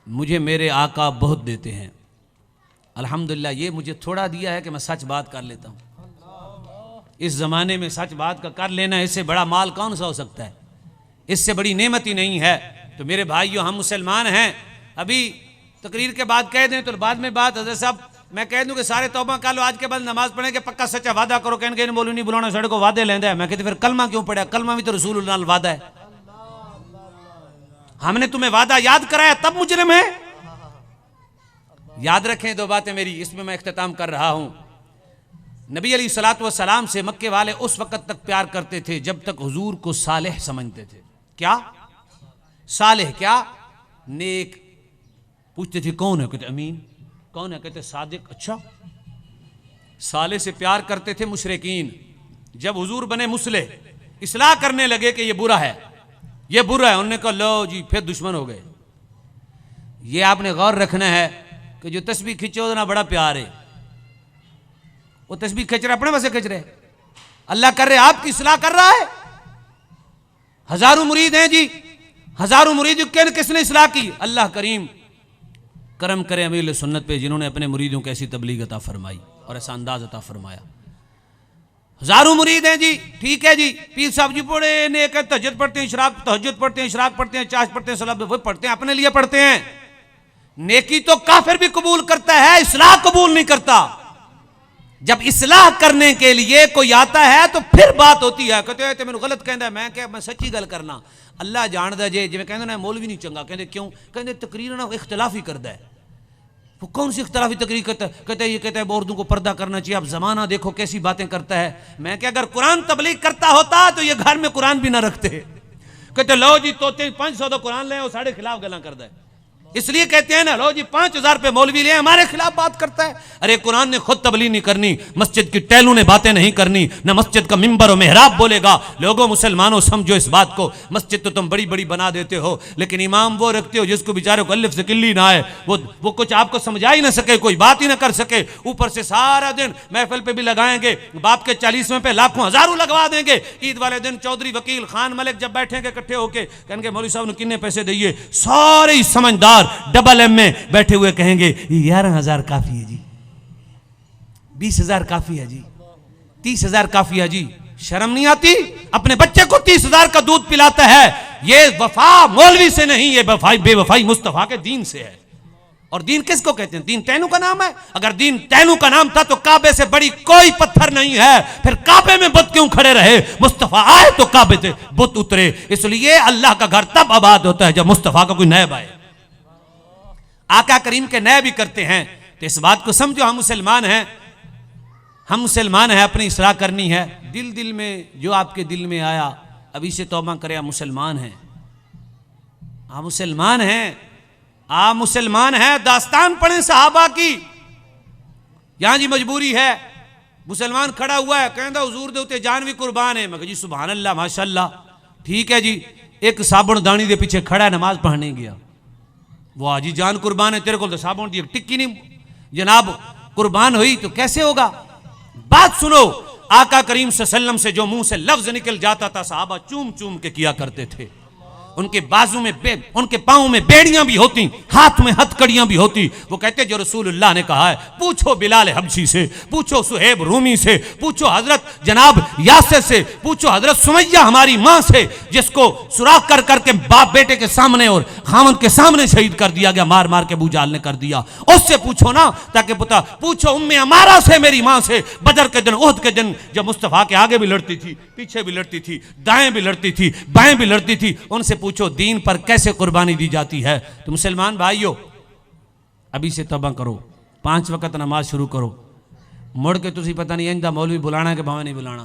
मुझे मेरे आका बहुत देते हैं अल्हम्दुलिल्लाह। ये मुझे थोड़ा दिया है कि मैं सच बात कर लेता हूं। इस जमाने में सच बात का कर लेना, इससे बड़ा माल कौन सा हो सकता है? इससे बड़ी नेमत ही नहीं है। तो मेरे भाइयों, हम मुसलमान हैं। अभी तकरीर के बाद कह दें तो बाद में बात हज़रत साहब मैं कह दूं कि सारे तौबा कर लो, आज के बाद नमाज पढ़ने के पक्का सच्चा वादा करो। कहने बोलू नहीं बुलाना साढ़े को वादे लेंदा है। मैं कहते फिर कलमा क्यों पढ़ा? कलमा भी तो रसूलुल्लाह नाल वादा है। हमने तुम्हें वादा याद कराया तब मुजरिम है। याद रखें दो बातें मेरी, इसमें मैं इख्तिताम कर रहा हूं। नबी अलैहिस्सलातु वस्सलाम से मक्के वाले उस वक्त तक प्यार करते थे जब तक हुजूर को सालेह समझते थे। क्या सालेह? क्या नेक? पूछते थे कौन है? कहते अमीन। कौन है? कहते सादिक। अच्छा, साले से प्यार करते थे मुशरिकीन। जब हुजूर बने मुसले, इस्लाह करने लगे कि ये बुरा है, ये बुरा है, उन्होंने कहा लो जी फिर दुश्मन हो गए। ये आपने गौर रखना है कि जो तस्बीह खींचे ना बड़ा प्यार है, वो तस्बीह खींच रहे अपने वैसे खींच रहे, अल्लाह कर रहे आपकी इस्लाह कर रहा है। हजारों मुरीद हैं जी, हजारों मुरीद किसने इस्लाह की? अल्लाह करीम करम करे अमीर सुन्नत पे, जिन्होंने अपने मुरीदों को ऐसी तबलीग अता फरमाई और ऐसा अंदाज अता फरमाया। हजारों मुरीद हैं जी, ठीक है जी, पीर साहब जी बड़े नेक है, तहज्जुद पढ़ते हैं, इशराक तहज्जुद पढ़ते हैं, इशराक पढ़ते हैं, चाश पढ़ते हैं, सलात वो पढ़ते हैं, अपने लिए पढ़ते हैं। नेकी तो काफिर भी कबूल करता है, इस्लाह कबूल नहीं करता। जब इस्लाह करने के लिए कोई आता है तो फिर बात होती है, कहते हैं मैंने गलत कहना, मैं क्या, मैं सच्ची गल करना। अल्लाह जानदा जे, जिवें कहंदे ना मौलवी नहीं चंगा, कहंदे क्यों, कहंदे तकरीर ना इख्तलाफ ही करता है। वो कौन सी इख्तलाफी तकरीर करता है, कहते हैं ये कहता है औरतों को पर्दा करना चाहिए, अब जमाना देखो कैसी बातें करता है। मैं क्या, अगर कुरान तबलीग करता होता तो ये घर में कुरान भी ना रखते। कहते लो जी तोते 500 तो कुरान ले, और साढ़े खिलाफ गला करता है। इसलिए कहते हैं ना, लो जी 5000 पे मौलवी ले, हमारे खिलाफ बात करता है। अरे कुरान ने खुद तबलीग नहीं करनी, मस्जिद की टैलों ने बातें नहीं करनी, ना मस्जिद का मिंबर और मेहराब बोलेगा। लोगों मुसलमानों समझो इस बात को, मस्जिद तो तुम बड़ी बड़ी बना देते हो, लेकिन इमाम वो रखते हो जिसको बेचारे को अलिफ से किल्ली ना आए, वो कुछ आपको समझा ही ना सके, कोई बात ही ना कर सके। ऊपर से सारा दिन महफिल पे भी लगाएंगे, बाप के 40वें पे लाखों हजारों लगवा देंगे। ईद वाले दिन चौधरी वकील खान मलिक जब बैठेंगे इकट्ठे होके, कहेंगे मौलवी साहब ने कितने पैसे दिए, सारे ही समझदार डबल एम में बैठे हुए कहेंगे 11,000 काफी है जी, 20,000 काफी है जी, 30,000 काफी है जी। शर्म नहीं आती? अपने बच्चे को 30,000 का दूध पिलाता है। ये वफा मौलवी से नहीं, ये वफाई बेवफाई मुस्तफा के दीन से है। और दीन किसको कहते हैं? दीन तैनू का नाम है। अगर दीन तैनू का नाम था तो काबे से बड़ी कोई पत्थर नहीं है, फिर काबे में बुत क्यों खड़े रहे? मुस्तफा आए तो काबे से बुत उतरे। इसलिए अल्लाह का घर तब आबाद होता है जब मुस्तफा का कोई नैब आए। आका करीम के नए भी करते हैं। तो इस बात को समझो, हम मुसलमान हैं, हम मुसलमान हैं, अपनी इस्लाह करनी है। दिल दिल में जो आपके दिल में आया अभी से तौबा करें। आप मुसलमान हैं, आप मुसलमान हैं, आप मुसलमान हैं। दास्तान पढ़ें सहाबा की, यहां जी मजबूरी है। मुसलमान खड़ा हुआ है, कहता हुजूर दे उते जान भी कुर्बान है। मैं जी सुभान अल्लाह माशाअल्लाह, ठीक है जी। एक साबुन दानी दे पीछे खड़ा है, नमाज पढ़ने गया। वाह जी जान कुर्बान है, तेरे को तो साबुन दी टिक्की नहीं जनाब कुर्बान हुई तो कैसे होगा? बात सुनो, आका करीम सल्लल्लाहु अलैहि वसल्लम से जो मुंह से लफ्ज निकल जाता था साहबा चूम चूम के किया करते थे। उनके बाजू में उनके पांव में बेड़ियां भी होती, हाथ में हथकड़ियां भी होती। वो कहते जो रसूलुल्लाह ने कहा है, पूछो बिलाल हबशी से, पूछो सुहेब रूमी से, पूछो हजरत जनाब यासर से, पूछो हजरत सुमैया हमारी मां से, जिसको सुराख कर करके बाप बेटे के सामने और खामन के सामने शहीद कर दिया गया, मार मार के अबू जाल ने कर दिया। उससे पूछो ना, ताकि पता। पूछो उम्मे अमारा से, मेरी मां से, बदर के दिन उहद के दिन जब मुस्तफा के आगे भी लड़ती थी, पीछे भी लड़ती थी, दाएं भी लड़ती थी, बाएं भी लड़ती थी। उनसे पूछो दीन पर कैसे कुर्बानी दी जाती है। तो मुसलमान भाइयों अभी से तौबा करो, 5 वक्त नमाज शुरू करो। मुड़ के तुसी पता नहीं इंदा मौलवी बुलाना कि भावे नहीं बुलाना।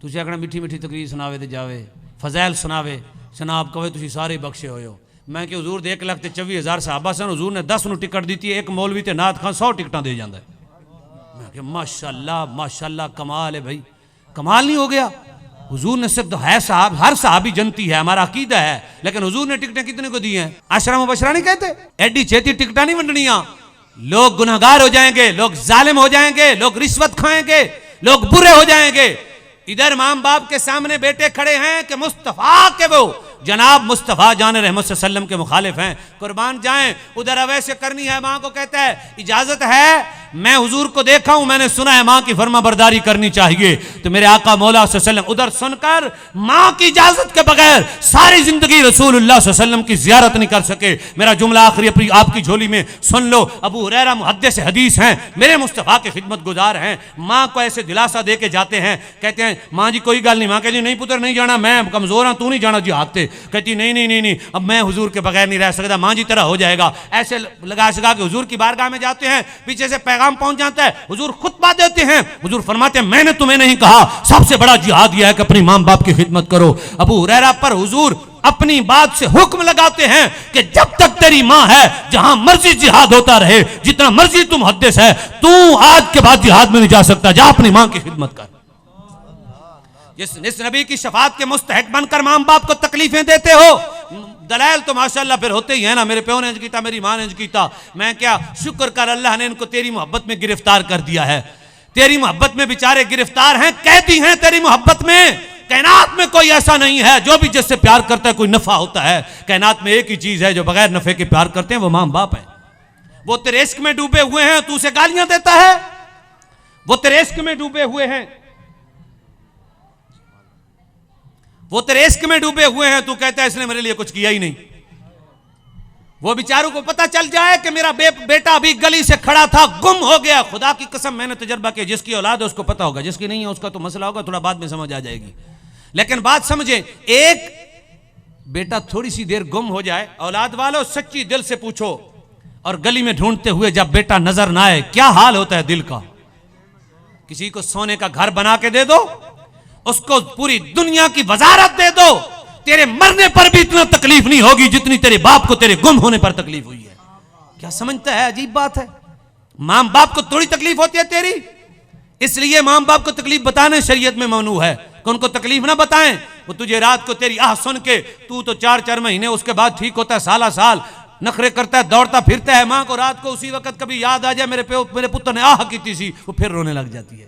तुसी आखना मिठी मिठी तकरीर सुनावे ते जावे, फजैल सुनावे, जनाब कहे तुसी सारे बख्शे होए हो। मैं कि हुजूर दे 1,24,000 सहाबा सन, हुजूर ने 10 ਨੂੰ टिकट दी है, एक मौलवी ते नात खान 100 टिकटां दे जांदा है। मैं कि माशाअल्लाह माशाअल्लाह कमाल है भाई, कमाल नहीं हो गया? हुजूर ने सिर्फ है साहब, हर साहबी जनती है, हमारा अकीदा है, लेकिन हुजूर ने टिकटें कितने को दी हैं? आशरा मुबशरा नहीं कहते, एडी छेती टिकटा नहीं वंडनियां। लोग गुनहगार हो जाएंगे, लोग जालिम हो जाएंगे, लोग रिश्वत खाएंगे, लोग बुरे हो जाएंगे। इधर माम बाप के सामने बेटे खड़े हैं कि मुस्तफा के वो जनाब मुस्तफ़ा जान रहमत सल्लम के मुखालिफ हैं, कुर्बान जाएं। उधर अवैसे करनी है, माँ को कहता है इजाजत है, मैं हुजूर को देखा हूं, मैंने सुना है माँ की फर्मा बरदारी करनी चाहिए। तो मेरे आका मौला सल्लम उधर सुनकर माँ की इजाजत के बगैर सारी जिंदगी रसूलुल्लाह सल्लम की जियारत नहीं कर सके। मेरा जुमला आखिरी अपनी आपकी झोली में सुन लो। अबू हुरैरा मुहद्दिस हदीस हैं, मेरे मुस्तफ़ा के खिदमत गुजार हैं। माँ को ऐसे दिलासा दे के जाते हैं, कहते हैं माँ जी कोई गल नहीं। माँ कहती नहीं पुत्र नहीं जाना, मैं कमजोर हाँ, तू नहीं जाना जिहाद ते। कहती नहीं नहीं नहीं नहीं, अब मैं हुजूर के बगैर नहीं रह सकता, माँ जी तरह हो जाएगा। ऐसे लगा सगा के हुजूर की बारगाह में जाते हैं, पीछे से पैगाम पहुंच जाता है, हुजूर खुतबा देते हैं। हुजूर फरमाते हैं मैंने तुम्हें नहीं कहा सबसे बड़ा जिहाद यह है कि अपनी मां बाप की खिदमत करो। अबू हुरैरा पर हुजूर अपनी बात से हुक्म लगाते हैं कि जब तक तेरी मां है जहां मर्जी जिहाद होता रहे, जितना मर्जी तुम मुहद्दिस है, तू आज के बाद जिहाद में नहीं जा सकता, जा अपनी मां की खिदमत कर। जिस नबी की शफात के मुस्तहक बनकर मां बाप को तकलीफें देते हो, दलाल तो माशाअल्लाह फिर होते ही है ना, मेरे प्यो ने इंज कीता, मेरी मां ने इंज कीता। मैं क्या शुक्र कर अल्लाह ने इनको तेरी मोहब्बत में गिरफ्तार कर दिया है। तेरी मोहब्बत में बेचारे गिरफ्तार हैं, कैदी हैं तेरी मोहब्बत में। कायनात में कोई ऐसा नहीं है जो भी जिससे प्यार करता है कोई नफा होता है। कायनात में एक ही चीज है जो बगैर नफे के प्यार करते हैं, वो मां बाप है। वो तेरे इश्क में डूबे हुए हैं, तू उसे गालियां देता है। वो तेरे इश्क में डूबे हुए हैं, वो तेरे इश्क में डूबे हुए हैं, तू कहता है इसने मेरे लिए कुछ किया ही नहीं। वो बेचारों को पता चल जाए कि मेरा बेटा अभी गली से खड़ा था, गुम हो गया। खुदा की कसम मैंने तजर्बा किया, जिसकी औलाद है उसको पता होगा, जिसकी नहीं है उसका तो मसला होगा, थोड़ा बाद में समझ आ जाएगी। लेकिन बात समझे, एक बेटा थोड़ी सी देर गुम हो जाए, औलाद वालों सच्ची दिल से पूछो, और गली में ढूंढते हुए जब बेटा नजर ना आए, क्या हाल होता है दिल का। किसी को सोने का घर बना के दे दो, उसको पूरी दुनिया की वजारत दे दो, तेरे मरने पर भी इतना तकलीफ नहीं होगी जितनी तेरे बाप को तेरे गुम होने पर तकलीफ हुई है। क्या समझता है? अजीब बात है। मां बाप को थोड़ी तकलीफ होती है तेरी, इसलिए मां बाप को तकलीफ बताने शरीयत में ममनू है कि उनको तकलीफ ना बताएं। वो तुझे रात को तेरी आह सुन के, तू तो 4-4 महीने उसके बाद ठीक होता है, साला साल नखरे करता है, दौड़ता फिरता है, मां को रात को उसी वक्त कभी याद आ जाए मेरे पुत्र ने आह की थी, वो फिर रोने लग जाती है।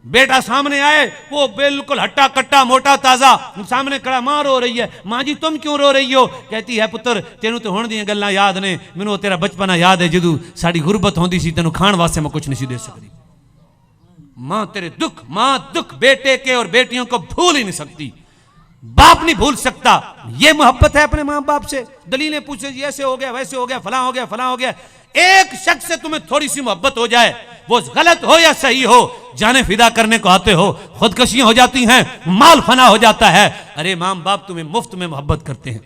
बेटा सामने आए, वो बिल्कुल हट्टा कट्टा मोटा ताजा सामने खड़ा, मां रो रही है, मां जी तुम क्यों रो रही हो? कहती है पुत्र तेनू तो हुण दी गल्लां याद ने, मैनू तेरा बचपना याद है जदों साडी गुरबत होंदी सी, तेनू खाण वास्ते मैं कुछ नहीं सी दे सकती। मां तेरे दुख, मां दुख बेटे के और बेटियों को भूल ही नहीं सकती, बाप नहीं भूल सकता। ये मोहब्बत है अपने मां बाप से। दलीलें पूछे जी ऐसे हो गया, वैसे हो गया, फलां हो गया, फलां हो गया। एक शख्स से तुम्हें थोड़ी सी मोहब्बत हो जाए, वो गलत हो या सही हो, जाने फिदा करने को आते हो, खुदकशियां हो जाती हैं, माल फना हो जाता है। अरे मां बाप तुम्हें मुफ्त में मोहब्बत करते हैं।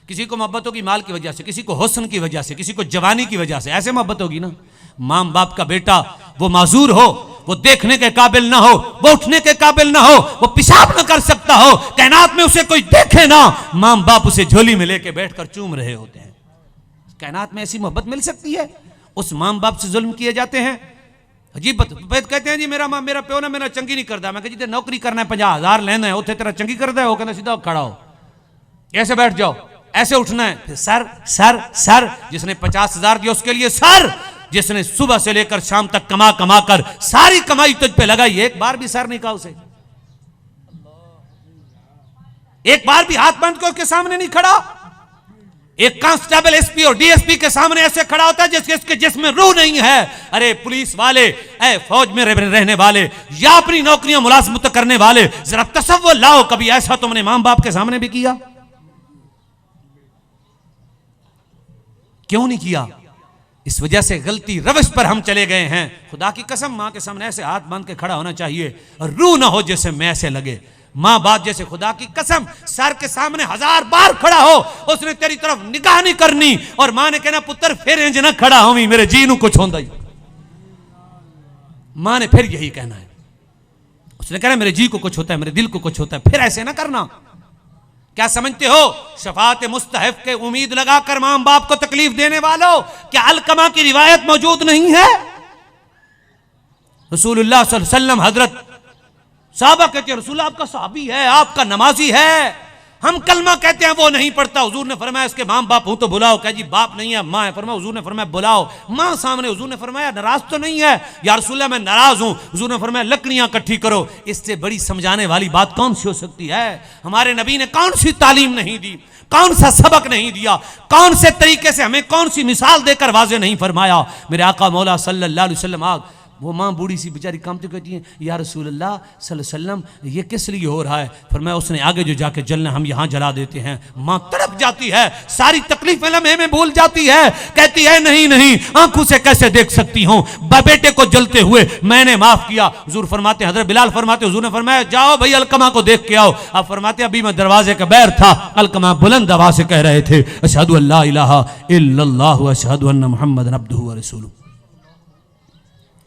किसी को मोहब्बत होगी माल की वजह से, किसी को हुस्न की वजह से, किसी को जवानी की वजह से, ऐसे मोहब्बत होगी ना। मां बाप का बेटा वो माजूर हो, वो देखने के काबिल ना हो, वो उठने के काबिल ना हो, वो पेशाब ना कर सकता हो, कायनात में उसे कोई देखे ना, मां बाप उसे झोली में लेके बैठकर चूम रहे होते हैं। कायनात में ऐसी मोहब्बत मिल सकती है? उस मां बाप से जुल्म किए जाते हैं। अजीब बात। कहते हैं जी मेरा प्यो ना मेरा चंगी नहीं करता। मैं कहती जी नौकरी करना है, 50,000 लेना है, उसे तेरा चंगी करता है? वो कहना सीधा खड़ा हो, ऐसे बैठ जाओ, ऐसे उठना है, फिर सर सर सर। जिसने 50,000 दिया उसके लिए सर, जिसने सुबह से लेकर शाम तक कमा कमा कर सारी कमाई तुझ पे लगाई, एक बार भी सर नहीं कहा उसे, एक बार भी हाथ बांध के उसके सामने नहीं खड़ा। एक कांस्टेबल एसपी और डीएसपी के सामने ऐसे खड़ा होता है जिसके जिसमें रूह नहीं है। अरे पुलिस वाले, फौज में रहने वाले, या अपनी नौकरियां मुलाजमत करने वाले, जरा तसव्वुर लाओ, कभी ऐसा तुमने मां बाप के सामने भी किया? क्यों नहीं किया? इस वजह से गलती रविश पर हम चले गए हैं। खुदा की कसम मां के सामने ऐसे हाथ बांध के खड़ा होना चाहिए, और रूह ना हो जैसे मैं ऐसे लगे। मां बाप जैसे खुदा की कसम सर के सामने 1000 बार खड़ा हो, उसने तेरी तरफ निगाह नहीं करनी, और मां ने कहना पुत्र फिर इंज ना खड़ा होवी, मेरे जी नू कुछ होंदा ही। मां ने फिर यही कहना है, उसने कहना मेरे जी को कुछ होता है, मेरे दिल को कुछ होता है, फिर ऐसे ना करना। क्या समझते हो? शफात मुस्तहफ के उम्मीद लगाकर मां बाप को तकलीफ देने वालों, क्या अलकमा की रिवायत मौजूद नहीं है? रसूलुल्लाह सल्लल्लाहु अलैहि वसल्लम, हजरत साहबा कहते हैं रसूल आपका सहाबी है, आपका नमाजी है, हम कलमा कहते हैं वो नहीं पढ़ता। हुजूर ने फरमाया इसके मां बाप हूं तो बुलाओ। कह जी बाप नहीं है, मां है। फरमाया, हुजूर ने फरमाया बुलाओ। मां सामने। हुजूर ने फरमाया नाराज तो नहीं है? या रसूलल्लाह मैं नाराज हूं। हुजूर ने फरमाया लकड़ियां इकट्ठी करो। इससे बड़ी समझाने वाली बात कौन सी हो सकती है? हमारे नबी ने कौन सी तालीम नहीं दी, कौन सा सबक नहीं दिया, कौन से तरीके से हमें कौन सी मिसाल देकर वाज़े नहीं फरमाया? मेरे आका मौला सल्लल्लाहु अलैहि वसल्लम, वो माँ बूढ़ी सी बेचारी कामती कहती है या रसूलल्लाह सल्लल्लाहु अलैहि वसल्लम ये किस लिए हो रहा है? फरमाया उसने आगे जो जाके जलना हम यहाँ जला देते हैं। माँ तड़प जाती है, सारी तकलीफें लम्हे में भूल जाती है, कहती है नहीं नहीं आंखों से कैसे देख सकती हूँ, बेटे को जलते हुए मैंने माफ किया। हुजूर फरमाते, हजरत बिलाल फरमाते, हुजूर ने फरमाया जाओ भाई अलकमा को देख के आओ। आप फरमाते अभी मैं दरवाजे के बैर था, अलकमा बुलंद आवाज से कह रहे थे अशहदु अल्ला इलाहा इल्लल्लाह व अशहदु अन्ना मुहम्मदन अब्दुहु व रसूलुहु।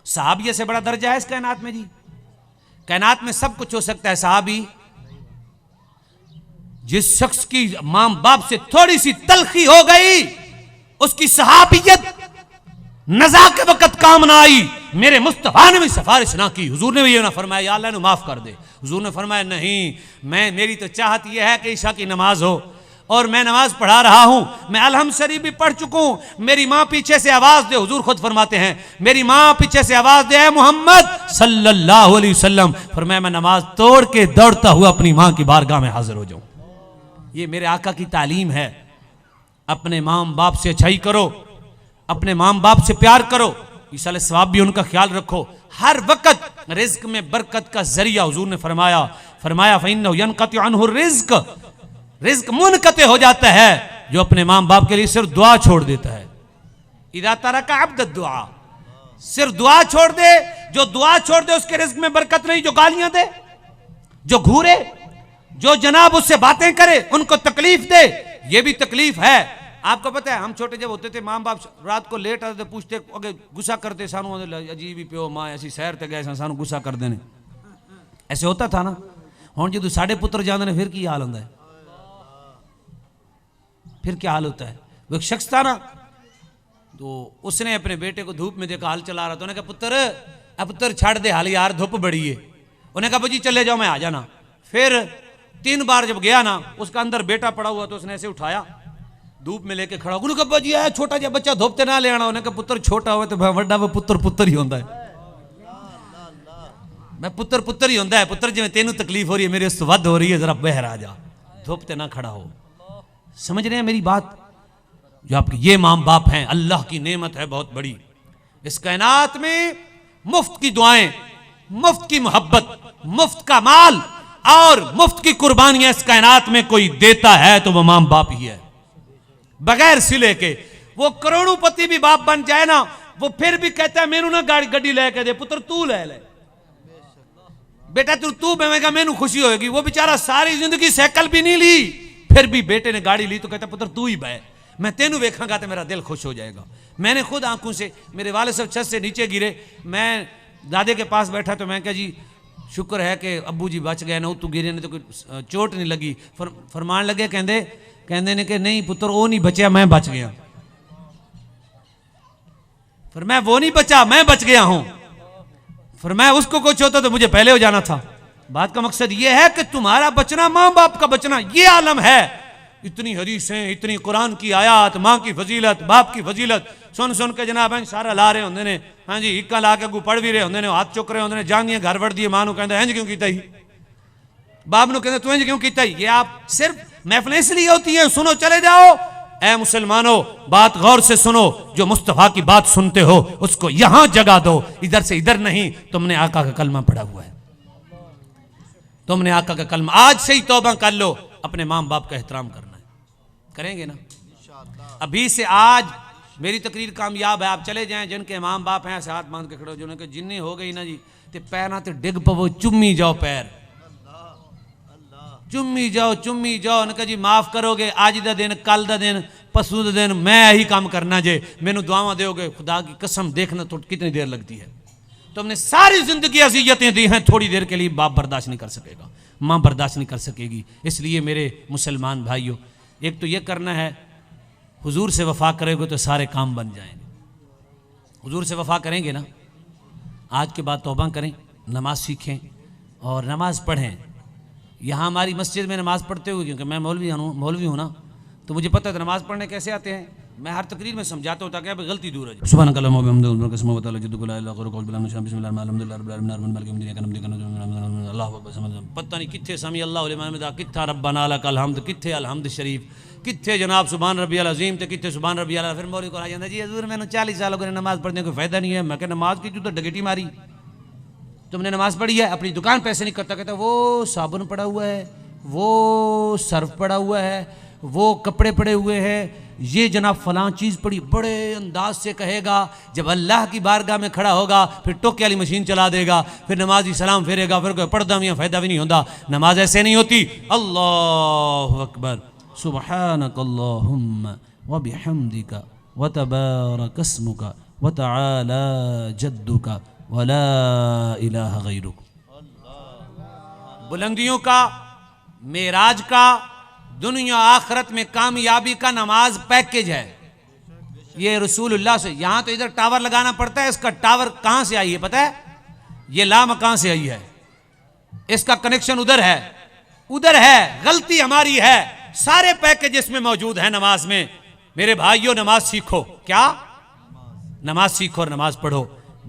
सहाबिये से बड़ा दर्जा है इस कायनात में जी। कायनात में सब कुछ हो सकता है। सहाबी जिस शख्स की मां बाप से थोड़ी सी तलखी हो गई, उसकी सहाबियत नज़ा के वक्त काम ना आई। मेरे मुस्तफा ने भी सिफारिश ना की। हुजूर ने भी ये ना फरमाया या अल्लाह ने माफ कर दे। हुजूर ने फरमाया नहीं, मेरी तो चाहत यह है कि ईशा की नमाज हो और मैं नमाज पढ़ा रहा हूं, मैं अलहम शरीफ भी पढ़ चुका हूं, मेरी मां पीछे से आवाज दे। हुजूर खुद फरमाते हैं मेरी मां पीछे से आवाज दे मोहम्मद सल्लल्लाहु अलैहि वसल्लम। फरमाया मैं नमाज तोड़ के दौड़ता हुआ अपनी मां की बारगाह में हाजिर हो जाऊं। ये मेरे आका की तालीम है। अपने मां बाप से अच्छाई करो, अपने मां बाप से प्यार करो, इंशाअल्लाह सवाब भी उनका ख्याल रखो। हर वक्त रिज्क में बरकत का जरिया हुजूर ने फरमाया फइन्नहु यनक़तिउ अन्हु रिज्क, रिज्क मुनक़ते हो जाता है जो अपने माँ बाप के लिए सिर्फ दुआ छोड़ देता है। इदा तरका अब्द दुआ, सिर्फ दुआ छोड़ दे, जो दुआ छोड़ दे उसके रिज्क में बरकत नहीं, जो गालियां दे, जो घूरे, जो जनाब उससे बातें करे, उनको तकलीफ दे, ये भी तकलीफ है। आपको पता है हम छोटे जब होते थे माँ बाप रात को लेट आते पूछते अगे गुस्सा करते सानू अजीब ही प्यो माँ ऐसी सैर ते गए सानू गुस्सा कर देने, ऐसे होता था ना। हुण जो साढ़े पुत्र जाते हैं फिर की हाल होता है, फिर क्या हाल होता है। वो एक शख्स था ना, तो उसने अपने बेटे को धूप में देखा हाल चला रहा था, उन्होंने कहा पुत्र छाड़ दे हाल यार धूप बड़ी है। उन्हें कहा जी चले जाओ मैं आ जाना। फिर 3 बार जब गया ना, उसका अंदर बेटा पड़ा हुआ तो उसने ऐसे उठाया धूप में लेके खड़ा, उन्होंने कहा जी आया छोटा जा बच्चा धूप ते ना ले आना। उन्हें कहा पुत्र छोटा हो तो वड्डा वो पुत्र ही होता है, मैं पुत्र ही होता है। पुत्र जिवें तेनू तकलीफ हो रही है मेरे उस तो वध हो रही है, जरा बहर आ जा, धूप ते ना खड़ा हो। समझ रहे हैं मेरी बात? जो आपके ये माँ बाप हैं अल्लाह की नेमत है बहुत बड़ी। इस कायनात में मुफ्त की दुआएं, मुफ्त की मोहब्बत, मुफ्त का माल और मुफ्त की कुर्बानियां इस कायनात में कोई देता है तो वो माँ बाप ही है। बगैर सिले के वो करोड़ोंपति भी बाप बन जाए ना, वो फिर भी कहता है मेनू ना गड्डी लेके दे, पुत्र तू ले ले बेटा, तू बेवेगा मैनू खुशी होगी। वो बेचारा सारी जिंदगी साइकिल भी नहीं ली, फिर भी बेटे ने गाड़ी ली तो कहता पुत्र तू ही बह, मैं तेनू वेखांगा तो मेरा दिल खुश हो जाएगा। मैंने खुद आंखों से, मेरे वाले साहब छत से नीचे गिरे, मैं दादे के पास बैठा तो मैं कहा जी शुक्र है कि अब्बू जी बच गए ना, तू गिरे ने तो कोई चोट नहीं लगी। फरमान लगे कहते ने कि नहीं पुत्र वो नहीं बचा मैं बच गया। फिर मैं वो नहीं बचा मैं बच गया हूं, फिर मैं उसको कुछ होता तो मुझे पहले हो जाना था। बात का मकसद यह है कि तुम्हारा बचना मां बाप का बचना ये आलम है। इतनी हदीसें, इतनी कुरान की आयात, मां की फजीलत, बाप की फजीलत सुन सुन के जनाब सारा ला रहे होंगे ने। हाँ जी इक्का ला के अगू पढ़ भी रहे होंगे ने, हाथ चुक रहे होंगे ने, जानिए घर वड़ दिए मां नूं कहंदा इंज क्यों कीता ही, बाप नूं कहंदा तू इंज क्यों कीता ही। ये आप सिर्फ महफिलें इसलिए होती है, सुनो चले जाओ। ऐ मुसलमानों बात गौर से सुनो, जो मुस्तफा की बात सुनते हो उसको यहां जगा दो, इधर से इधर नहीं। तुमने आका का कलमा पढ़ा हुआ है, तुमने आका का कलमा, आज से ही तौबा कर लो, अपने मां बाप का एहतराम करना है, करेंगे ना? अभी से आज मेरी तकरीर कामयाब है, आप चले जाएं जिनके मां बाप हैं ऐसे हाथ बांध के खड़े हो, जिन्होंने जिन्नी हो गई ना जी ते पैर ते डिग पवो, चुम्मी जाओ पैर, चुम्मी जाओ उनका जी माफ करोगे आज दा दिन कल दा दिन पसू दा दिन, मैं यही काम करना जे मैनू दुआवां दोगे, खुदा की कसम देखना तो कितनी देर लगती है। तुमने सारी जिंदगी अज़ियतें दी हैं, थोड़ी देर के लिए बाप बर्दाश्त नहीं कर सकेगा, माँ बर्दाश्त नहीं कर सकेगी। इसलिए मेरे मुसलमान भाइयों, एक तो ये करना है, हुजूर से वफा करोगे तो सारे काम बन जाएंगे। हुजूर से वफा करेंगे ना, आज के बाद तौबा करें, नमाज सीखें और नमाज पढ़ें। यहाँ हमारी मस्जिद में नमाज पढ़ते हुए, क्योंकि मैं मौलवी हूँ ना, तो मुझे पता है नमाज पढ़ने कैसे आते हैं। मैं हर तकरीर में समझाता हूँ ताकि गलती दूर हो जाए। सुभान अल्लाह व बिहम्दिही कसम व तआला जद्दु ला इलाहा इल्ला हुवा बिस्मिल्लाहिर अल्लाह पता नहीं किथे समी अल्लाह लिमन हमिदा, किथा रब्बना लकल हम्द, किथे अलहम्द शरीफ, किथे जनाब सुभान रब्बियल अज़ीम ते किथे सुभान रब्बियल आला। फिर मौलवी को आ जाता जी हजूर मैंने 40 साल हो गए नमाज पढ़ने कोई फायदा नहीं है। मैं क्या नमाज की तो डगेटी मारी, तुमने नमाज पढ़ी है, अपनी दुकान पैसे नहीं करता, कहता वो साबुन पड़ा हुआ है, वो सर्फ पड़ा हुआ है, वो कपड़े पड़े हुए हैं, ये जनाब फलां चीज़ पड़ी, बड़े अंदाज से कहेगा। जब अल्लाह की बारगाह में खड़ा होगा फिर टोके वाली मशीन चला देगा, फिर नमाजी सलाम फेरेगा, फिर कोई पढ़दा में फ़ायदा भी नहीं होता। नमाज ऐसे नहीं होती। अल्लाहु अकबर, सुब्हानक अल्लाहुम्मा व बिहम्दिका व तबारक अस्मुका व तआला जद्दुका वला इलाहा गैरुक। बुलंदियों का, मेराज का, दुनिया आखिरत में कामयाबी का नमाज पैकेज है। ये रसूलुल्लाह से, यहां तो इधर टावर लगाना पड़ता है, इसका टावर कहां से आई है पता है? ये लाम कहां से आई है, इसका कनेक्शन उधर है। गलती हमारी है, सारे पैकेज इसमें मौजूद है नमाज में। मेरे भाइयों नमाज सीखो, क्या नमाज सीखो और नमाज पढ़ो।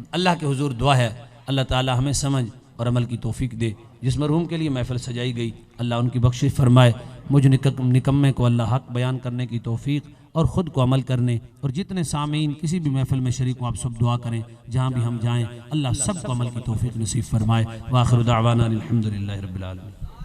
अल्लाह के हुजूर दुआ है अल्लाह ताला हमें समझ और अमल की तौफीक दे। जिस मरहूम के लिए महफिल सजाई गई अल्लाह उनकी बख्शिश फरमाए। मुझ निकम्मे को अल्लाह हक बयान करने की तौफीक और ख़ुद को अमल करने, और जितने सामीन किसी भी महफिल में शरीक हो आप सब दुआ करें, जहाँ भी हम जाएँ अल्लाह सब को अमल की तौफीक नसीब फरमाए। व आखिर दावाना अल्हम्दुलिल्लाहि रब्बिल आलमीन।